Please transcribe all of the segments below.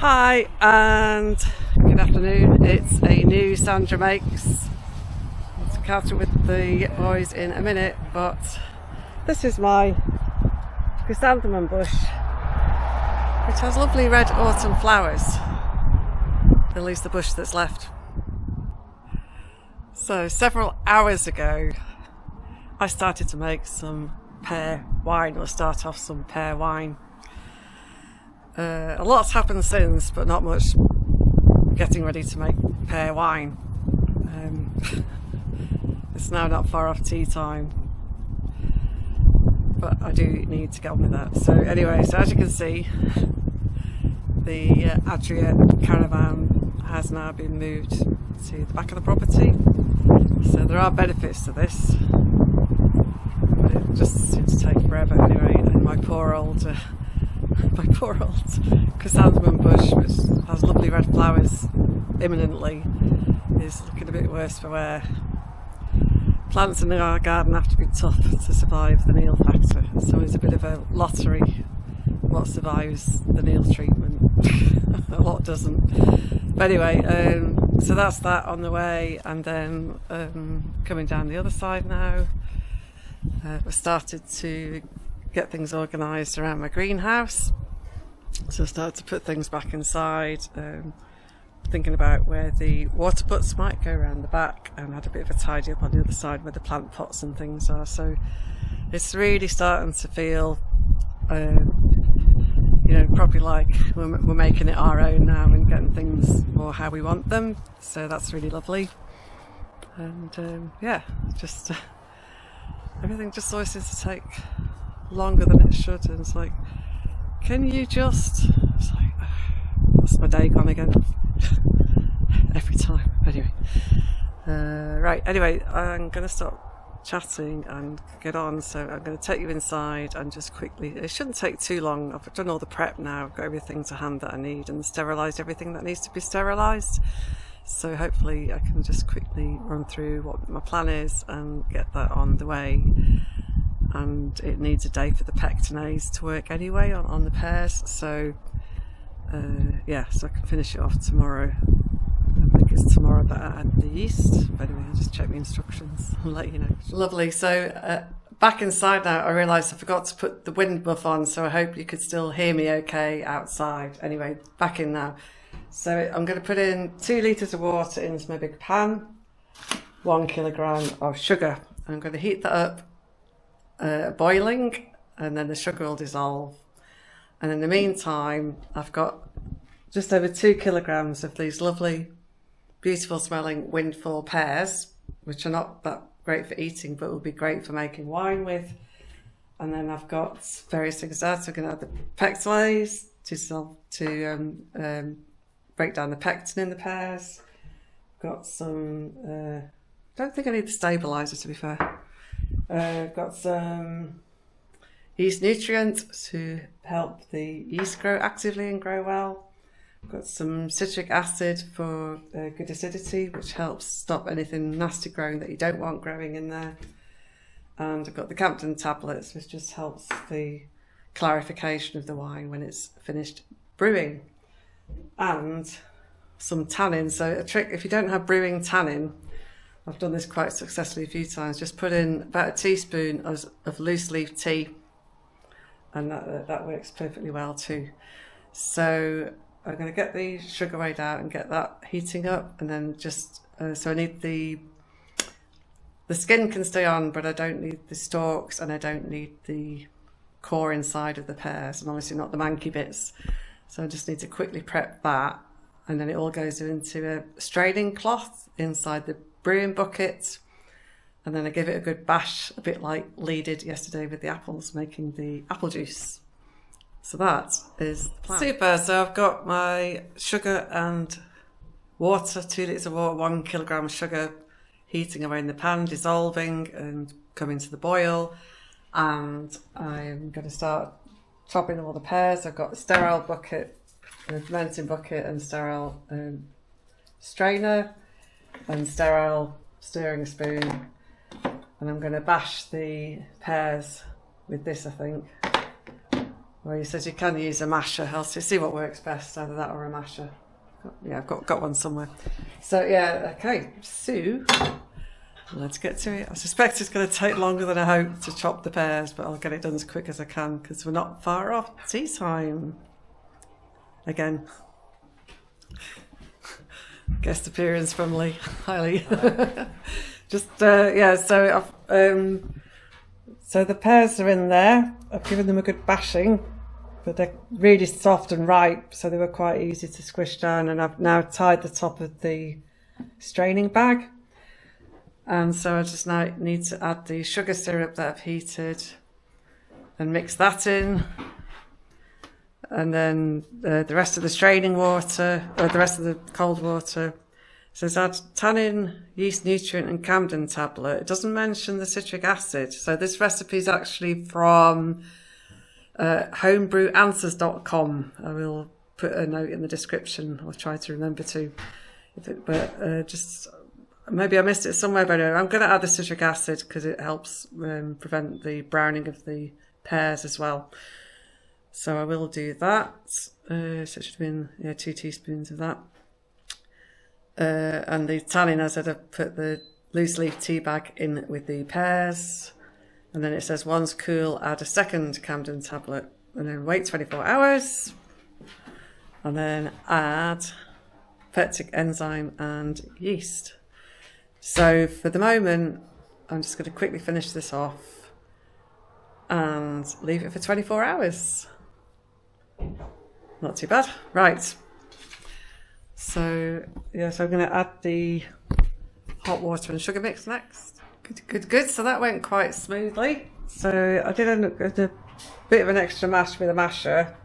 Hi and good afternoon. It's a new Sandra Makes. I'll catch up with the boys in a minute, but this is my chrysanthemum bush, which has lovely red autumn flowers, at least the bush that's left. So several hours ago I started to make some pear wine, or start off some pear wine. A lot's happened since, but not much getting ready to make pear wine. It's now not far off tea time, but I do need to get on with that. So anyway, so as you can see, the Addlethorpe Caravan has now been moved to the back of the property. So there are benefits to this, but it just seems to take forever anyway, and my poor old chrysanthemum bush, which has lovely red flowers imminently, is looking a bit worse for wear. Plants in our garden have to be tough to survive the Neil factor, so it's a bit of a lottery what survives the Neil treatment. A lot doesn't. But anyway, so that's that on the way, and then coming down the other side now, we started to get things organised around my greenhouse. So I started to put things back inside, thinking about where the water butts might go around the back, and had a bit of a tidy up on the other side where the plant pots and things are. So it's really starting to feel, probably like we're making it our own now and getting things more how we want them. So that's really lovely. And just everything just always seems to take longer than it should, and it's like, can you just, it's like, that's my day gone again. Every time. Anyway, right, anyway, I'm going to stop chatting and get on. So I'm going to take you inside and just quickly, it shouldn't take too long, I've done all the prep now, I've got everything to hand that I need and sterilised everything that needs to be sterilised. So hopefully I can just quickly run through what my plan is and get that on the way. And it needs a day for the pectinase to work anyway on the pears, so so I can finish it off tomorrow. I think it's tomorrow that I add the yeast, but anyway, I'll just check the instructions and let you know. Lovely. So back inside now, I realised I forgot to put the wind muff on, so I hope you could still hear me okay outside. Anyway, back in now. So I'm going to put in 2 litres of water into my big pan, 1 kilogram of sugar. I'm going to heat that up boiling, and then the sugar will dissolve. And in the meantime, I've got just over 2 kilograms of these lovely, beautiful smelling windfall pears, which are not that great for eating, but will be great for making wine with. And then I've got various things there. So I'm going to add the pectinase to break down the pectin in the pears. Got some, don't think I need the stabiliser, to be fair. Got some yeast nutrients to help the yeast grow actively and grow well. Got some citric acid for good acidity, which helps stop anything nasty growing that you don't want growing in there. And I've got the Campden tablets, which just helps the clarification of the wine when it's finished brewing. And some tannin. So a trick, if you don't have brewing tannin, I've done this quite successfully a few times, just put in about a teaspoon of loose leaf tea, and that works perfectly well too. So I'm going to get the sugar weighed out and get that heating up, and then just, so I need the skin can stay on, but I don't need the stalks and I don't need the core inside of the pears, and obviously not the manky bits. So I just need to quickly prep that, and then it all goes into a straining cloth inside the brewing bucket, and then I give it a good bash, a bit like Lee did yesterday with the apples, making the apple juice. So that is the plan. Super. So I've got my sugar and water, 2 litres of water, 1 kilogram of sugar, heating away in the pan, dissolving and coming to the boil. And I'm going to start chopping all the pears. I've got a sterile bucket, a fermenting bucket, and sterile strainer, and sterile stirring spoon. And I'm going to bash the pears with this, I think. Well, he says you can use a masher. I'll see what works best, either that or a masher. Yeah, I've got one somewhere. So yeah, okay, so let's get to it. I suspect it's going to take longer than I hope to chop the pears, but I'll get it done as quick as I can because we're not far off tea time. Again. Guest appearance from Lee. Hi, Lee. Just, yeah, so so the pears are in there. I've given them a good bashing, but they're really soft and ripe, so they were quite easy to squish down, and I've now tied the top of the straining bag. And so I just now need to add the sugar syrup that I've heated and mix that in. And then the rest of the straining water, or the rest of the cold water, says add tannin, yeast nutrient and Camden tablet. It doesn't mention the citric acid. So this recipe is actually from homebrewAnswers.com. I will put a note in the description. I'll try to remember to. Just maybe I missed it somewhere, but anyway, I'm going to add the citric acid because it helps prevent the browning of the pears as well. So I will do that. So it should have been 2 teaspoons of that. And the tannin, as I said, I've put the loose leaf tea bag in with the pears. And then it says once cool, add a second Camden tablet. And then wait 24 hours. And then add peptic enzyme and yeast. So for the moment, I'm just going to quickly finish this off and leave it for 24 hours. Not too bad. Right. So, yeah, so I'm going to add the hot water and sugar mix next. Good. So that went quite smoothly. So I did end up with a bit of an extra mash with a masher,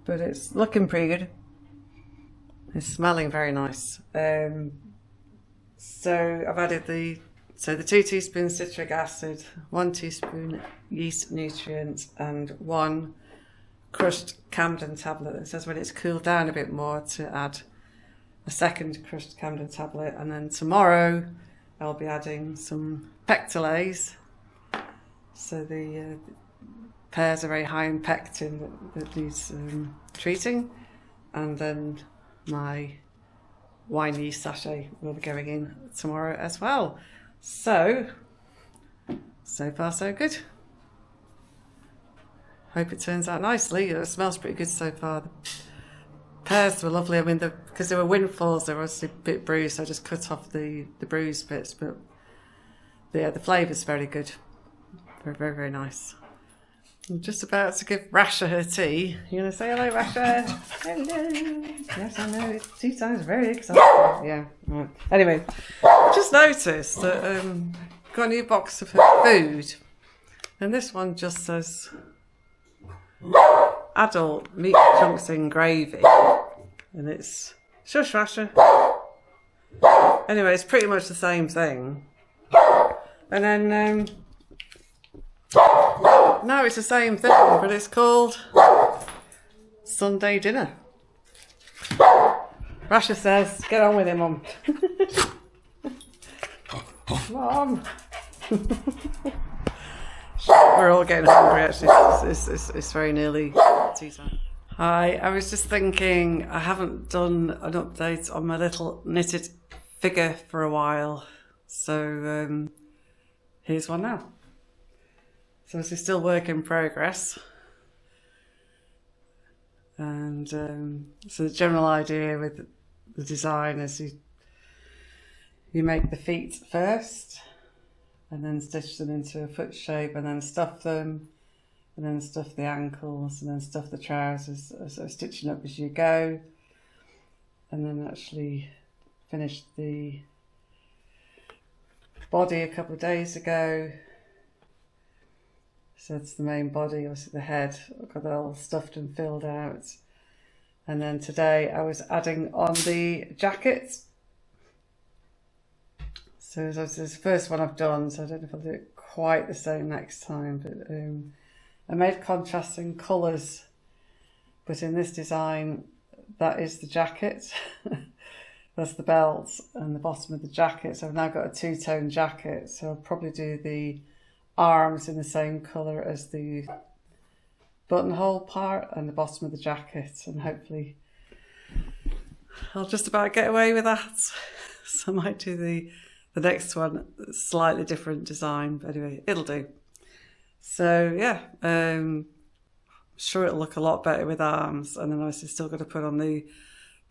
but it's looking pretty good. It's smelling very nice. So I've added the 2 teaspoons citric acid, 1 teaspoon yeast nutrient, and 1 crushed Camden tablet. It says when it's cooled down a bit more to add a second crushed Camden tablet, and then tomorrow I'll be adding some pectolase. So the pears are very high in pectin that needs treating, and then my wine yeast sachet will be going in tomorrow as well. So far so good. Hope it turns out nicely. It smells pretty good so far. The pears were lovely. I mean, because they were windfalls, they were obviously a bit bruised, so I just cut off the bruised bits. But yeah, the flavour's very good. Very, very, very nice. I'm just about to give Rasha her tea. You going to say hello, Rasha? Hello. Yes, I know. Tea time's very exciting. Yeah. Right. Anyway, just noticed that got a new box of her food, and this one just says adult meat chunks in gravy, and it's shush Rasha. Anyway, it's pretty much the same thing. And then no, it's the same thing, but it's called Sunday dinner. Rasha says, "Get on with it, Mum." Mum. We're all getting hungry, actually. It's very nearly tea time. Hi, I was just thinking I haven't done an update on my little knitted figure for a while. So here's one now. So this is still work in progress. And so the general idea with the design is you make the feet first, and then stitch them into a foot shape, and then stuff them, and then stuff the ankles, and then stuff the trousers, so stitching up as you go, and then actually finished the body a couple of days ago. So that's the main body, obviously the head, I've got that all stuffed and filled out. And then today I was adding on the jacket. So this is the first one I've done, so I don't know if I'll do it quite the same next time, but I made contrasting colours, but in this design, that is the jacket. That's the belt and the bottom of the jacket. So I've now got a two-tone jacket. So I'll probably do the arms in the same colour as the buttonhole part and the bottom of the jacket, and hopefully I'll just about get away with that. So I might do the next one, slightly different design, but anyway, it'll do. So yeah, I'm sure it'll look a lot better with arms, and then obviously still got to put on the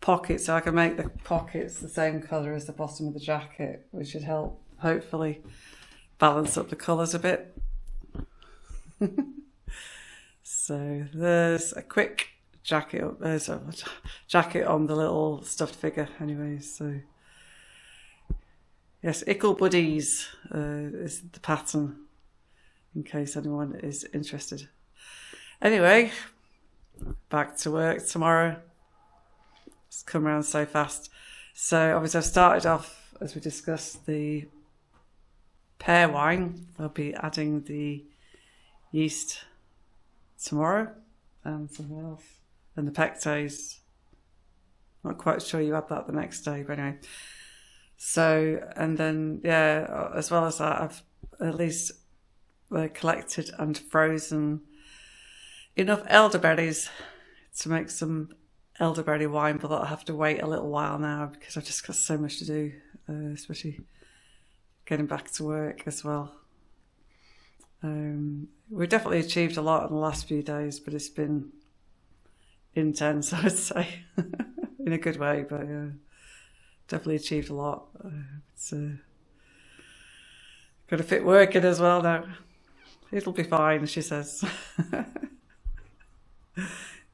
pockets, so I can make the pockets the same colour as the bottom of the jacket, which should help hopefully balance up the colours a bit. So there's a quick jacket jacket on the little stuffed figure anyway. So yes, Ickle Buddies is the pattern, in case anyone is interested. Anyway, back to work tomorrow. It's come around so fast. So obviously I've started off, as we discussed, the pear wine. I'll be adding the yeast tomorrow and something else. And the pectose, not quite sure you add that the next day, but anyway. So, and then, yeah, as well as that, I've at least collected and frozen enough elderberries to make some elderberry wine, but I'll have to wait a little while now because I've just got so much to do, especially getting back to work as well. We've definitely achieved a lot in the last few days, but it's been intense, I would say, in a good way, but definitely achieved a lot. It's got to fit work in as well now. It'll be fine, she says.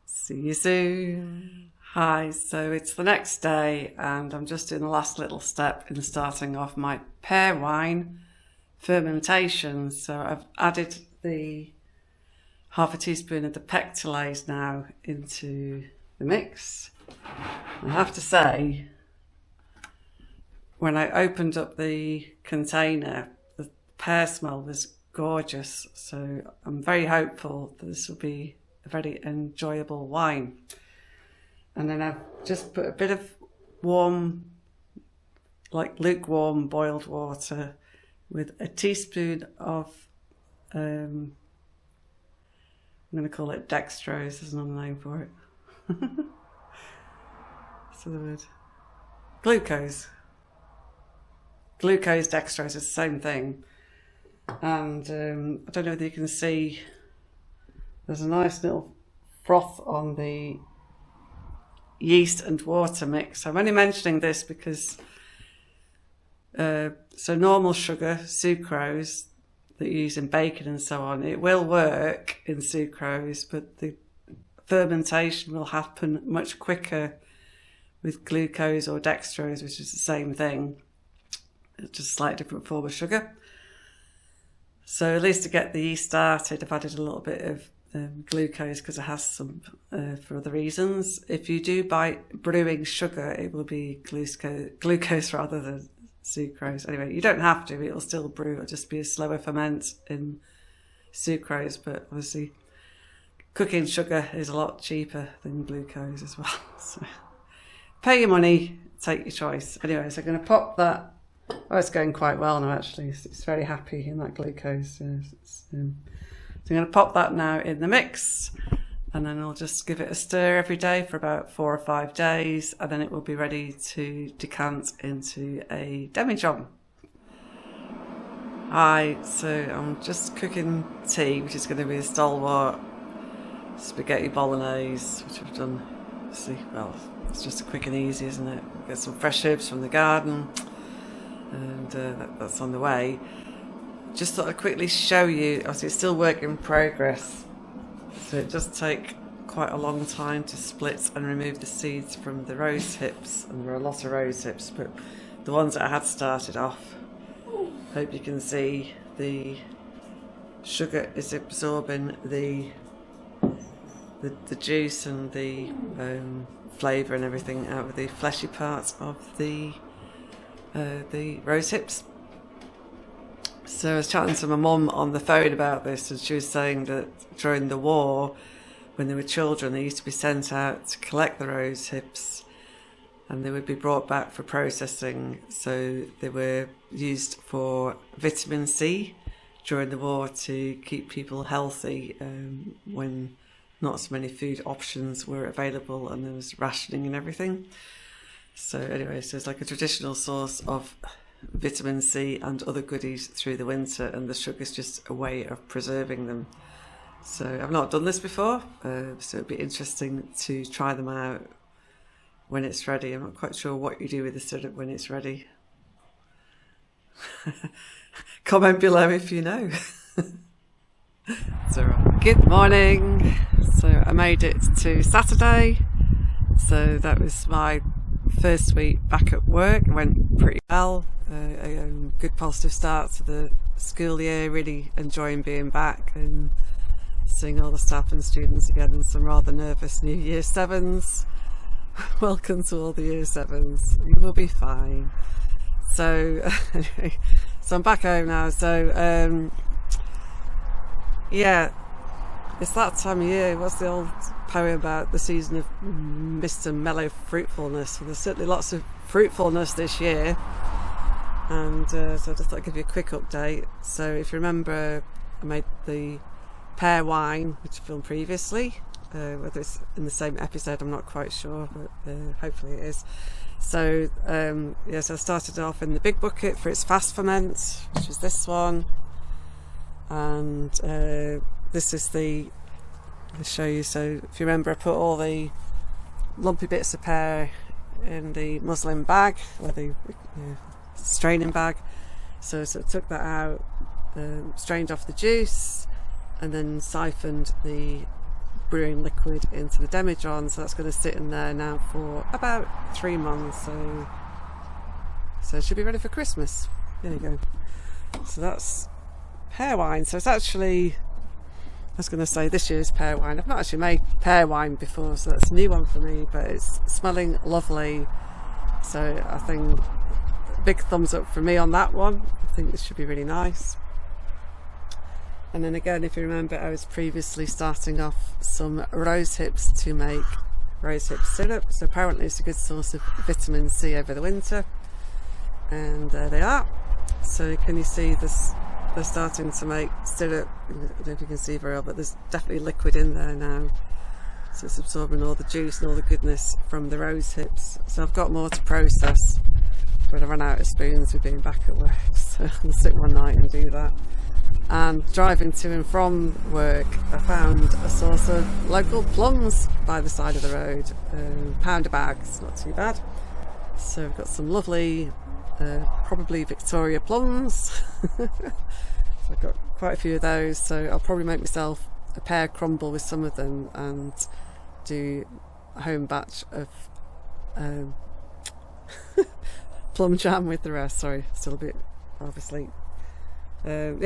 See you soon. Hi, so it's the next day and I'm just doing the last little step in starting off my pear wine fermentation. So I've added the half a teaspoon of the pectolase now into the mix. I have to say, when I opened up the container, the pear smell was gorgeous. So I'm very hopeful that this will be a very enjoyable wine. And then I've just put a bit of warm, like lukewarm boiled water with a teaspoon of, I'm going to call it dextrose, there's another name for it. What's the word? Glucose. Glucose, dextrose is the same thing. And I don't know whether you can see, there's a nice little froth on the yeast and water mix. I'm only mentioning this because so normal sugar, sucrose, that you use in baking and so on, it will work in sucrose, but the fermentation will happen much quicker with glucose or dextrose, which is the same thing. It's just a slightly different form of sugar. So at least to get the yeast started, I've added a little bit of glucose because it has some for other reasons. If you do buy brewing sugar, it will be glucose rather than sucrose. Anyway, you don't have to, it'll still brew, it'll just be a slower ferment in sucrose, but obviously cooking sugar is a lot cheaper than glucose as well. So pay your money, take your choice. Anyway, so I'm going to pop that. Oh, it's going quite well now actually. It's very happy in that glucose. So I'm going to pop that now in the mix, and then I'll just give it a stir every day for about 4 or 5 days, and then it will be ready to decant into a demijohn. Hi, so I'm just cooking tea, which is going to be a stalwart spaghetti bolognese, which I've done. See, well, it's just quick and easy, isn't it? Get some fresh herbs from the garden, and that's on the way. Just thought I'd quickly show you, obviously it's still work in progress, so it does take quite a long time to split and remove the seeds from the rose hips, and there are a lot of rose hips, but the ones that I had started off, hope you can see the sugar is absorbing the juice and the flavour and everything out of the fleshy parts of the rose hips. So I was chatting to my mum on the phone about this, and she was saying that during the war, when they were children, they used to be sent out to collect the rose hips, and they would be brought back for processing. So they were used for vitamin C during the war to keep people healthy when not so many food options were available and there was rationing and everything. So anyway, so it's like a traditional source of vitamin C and other goodies through the winter, and the sugar's just a way of preserving them. So I've not done this before, so it'd be interesting to try them out when it's ready. I'm not quite sure what you do with the syrup when it's ready. Comment below if you know. So, good morning. So I made it to Saturday. So that was my first week back at work. It went pretty well. A good positive start to the school year. Really enjoying being back and seeing all the staff and students again, and some rather nervous new year sevens. Welcome to all the year sevens. You will be fine. So anyway, so I'm back home now. So yeah, it's that time of year. What's the old poem about the season of mist and mellow fruitfulness? Well, there's certainly lots of fruitfulness this year. And so I just thought I'd give you a quick update. So if you remember, I made the pear wine, which I filmed previously. Whether it's in the same episode, I'm not quite sure, but hopefully it is. So so I started off in the big bucket for its fast ferment, which is this one. And this is I'll show you. So if you remember, I put all the lumpy bits of pear in the muslin bag, or the straining bag. So I took that out, strained off the juice, and then siphoned the brewing liquid into the demijohn. So that's going to sit in there now for about 3 months. So it should be ready for Christmas. There you go. So that's pear wine. So it's actually, I was going to say this year's pear wine. I've not actually made pear wine before, so that's a new one for me, but it's smelling lovely. So I think big thumbs up for me on that one. I think this should be really nice. And then again, if you remember, I was previously starting off some rose hips to make rosehip syrup. So apparently it's a good source of vitamin C over the winter. And there they are. So can you see this? They're starting to make syrup. I don't know if you can see very well, but there's definitely liquid in there now. So it's absorbing all the juice and all the goodness from the rose hips. So I've got more to process, but I ran out of spoons with being back at work. So I'll sit one night and do that. And driving to and from work, I found a source of local plums by the side of the road. £1 a bag, it's not too bad. So I've got some lovely, probably Victoria plums. So I've got quite a few of those. So I'll probably make myself a pear crumble with some of them and do a home batch of plum jam with the rest. Sorry, still a bit half asleep. So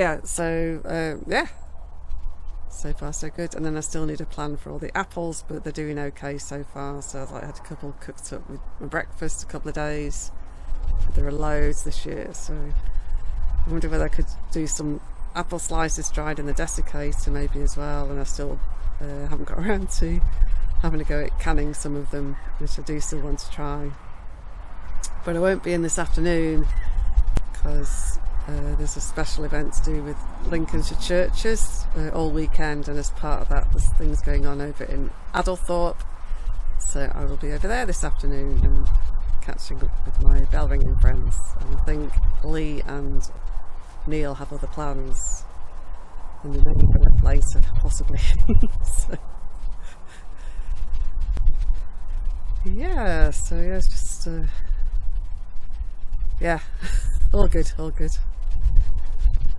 far so good. And then I still need a plan for all the apples, but they're doing okay so far. So I had a couple cooked up with my breakfast a couple of days. There are loads this year, so I wonder whether I could do some apple slices dried in the desiccator maybe as well. And I still haven't got around to having to go at canning some of them, which I do still want to try. But I won't be in this afternoon because there's a special event to do with Lincolnshire churches all weekend, and as part of that there's things going on over in Addlethorpe. So I will be over there this afternoon and catching up with my bell ringing friends. And I think Lee and Neil have other plans, and they may be up later possibly. So it's just all good.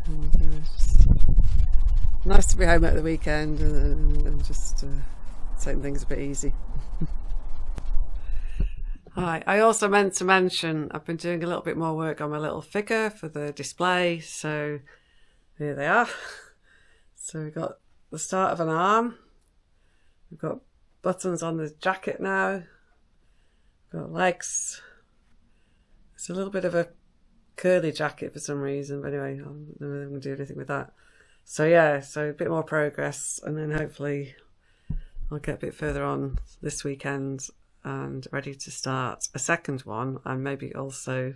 And, just nice to be home at the weekend and just taking things a bit easy. Hi, I also meant to mention I've been doing a little bit more work on my little figure for the display. So here they are. So we've got the start of an arm. We've got buttons on the jacket now. We've got legs. It's a little bit of a curly jacket for some reason. But anyway, I'm not going to do anything with that. So yeah, so a bit more progress, and then hopefully I'll get a bit further on this weekend and ready to start a second one, and maybe also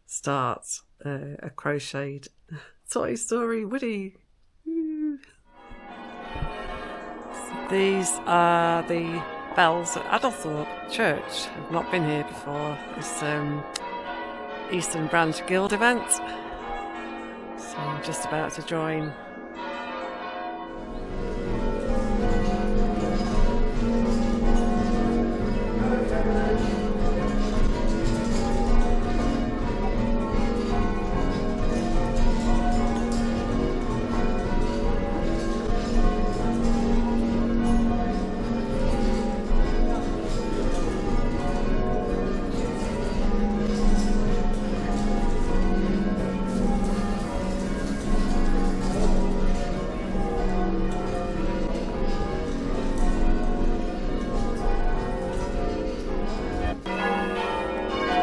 start a crocheted Toy Story Woody. So these are the bells at Addlethorpe Church. I've not been here before. It's Eastern Branch Guild event, so I'm just about to join.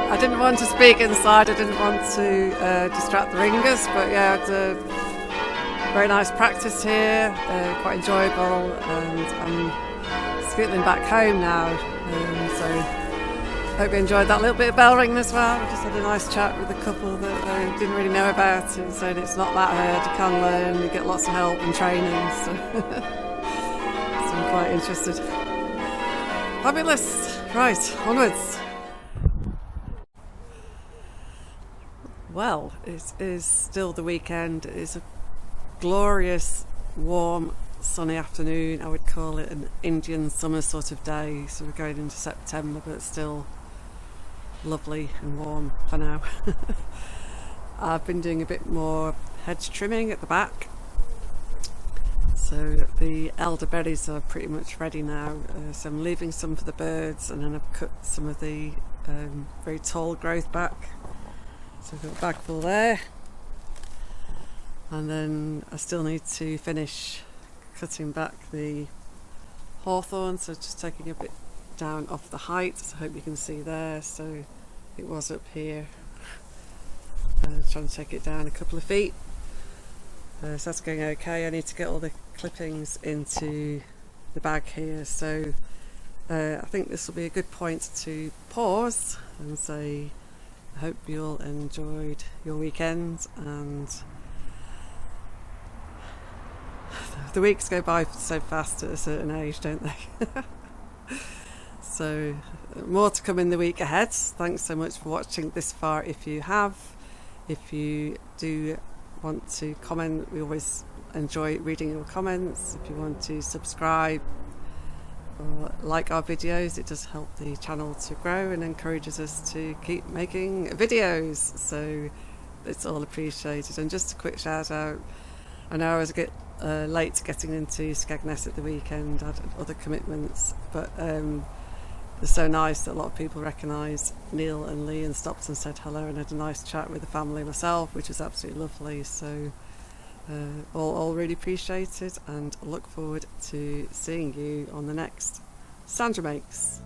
I didn't want to speak inside, I didn't want to distract the ringers, but yeah, it's a very nice practice here, quite enjoyable, and I'm scootling back home now, so hope you enjoyed that little bit of bell ringing as well. I just had a nice chat with a couple that I didn't really know about, and saying it's not that hard, you can learn, you get lots of help and training, so, so I'm quite interested. Fabulous, right, onwards. Well, it is still the weekend. It is a glorious, warm, sunny afternoon. I would call it an Indian summer sort of day. So we're going into September, but still lovely and warm for now. I've been doing a bit more hedge trimming at the back. So the elderberries are pretty much ready now. So I'm leaving some for the birds, and then I've cut some of the very tall growth back. So I've got a bag full there, and then I still need to finish cutting back the hawthorn, so just taking a bit down off the height, so I hope you can see there. So it was up here, trying to take it down a couple of feet, so that's going okay. I need to get all the clippings into the bag here, so I think this will be a good point to pause and say I hope you all enjoyed your weekend, and the weeks go by so fast at a certain age, don't they? So more to come in the week ahead. Thanks so much for watching this far if you have. If you do want to comment, we always enjoy reading your comments. If you want to subscribe or like our videos, it does help the channel to grow and encourages us to keep making videos, so it's all appreciated. And just a quick shout out, I know I was a bit late getting into Skegness at the weekend, I had other commitments, but it's so nice that a lot of people recognise Neil and Lee and stopped and said hello, and had a nice chat with the family myself, which was absolutely lovely. So all really appreciated, and look forward to seeing you on the next Sandra Makes.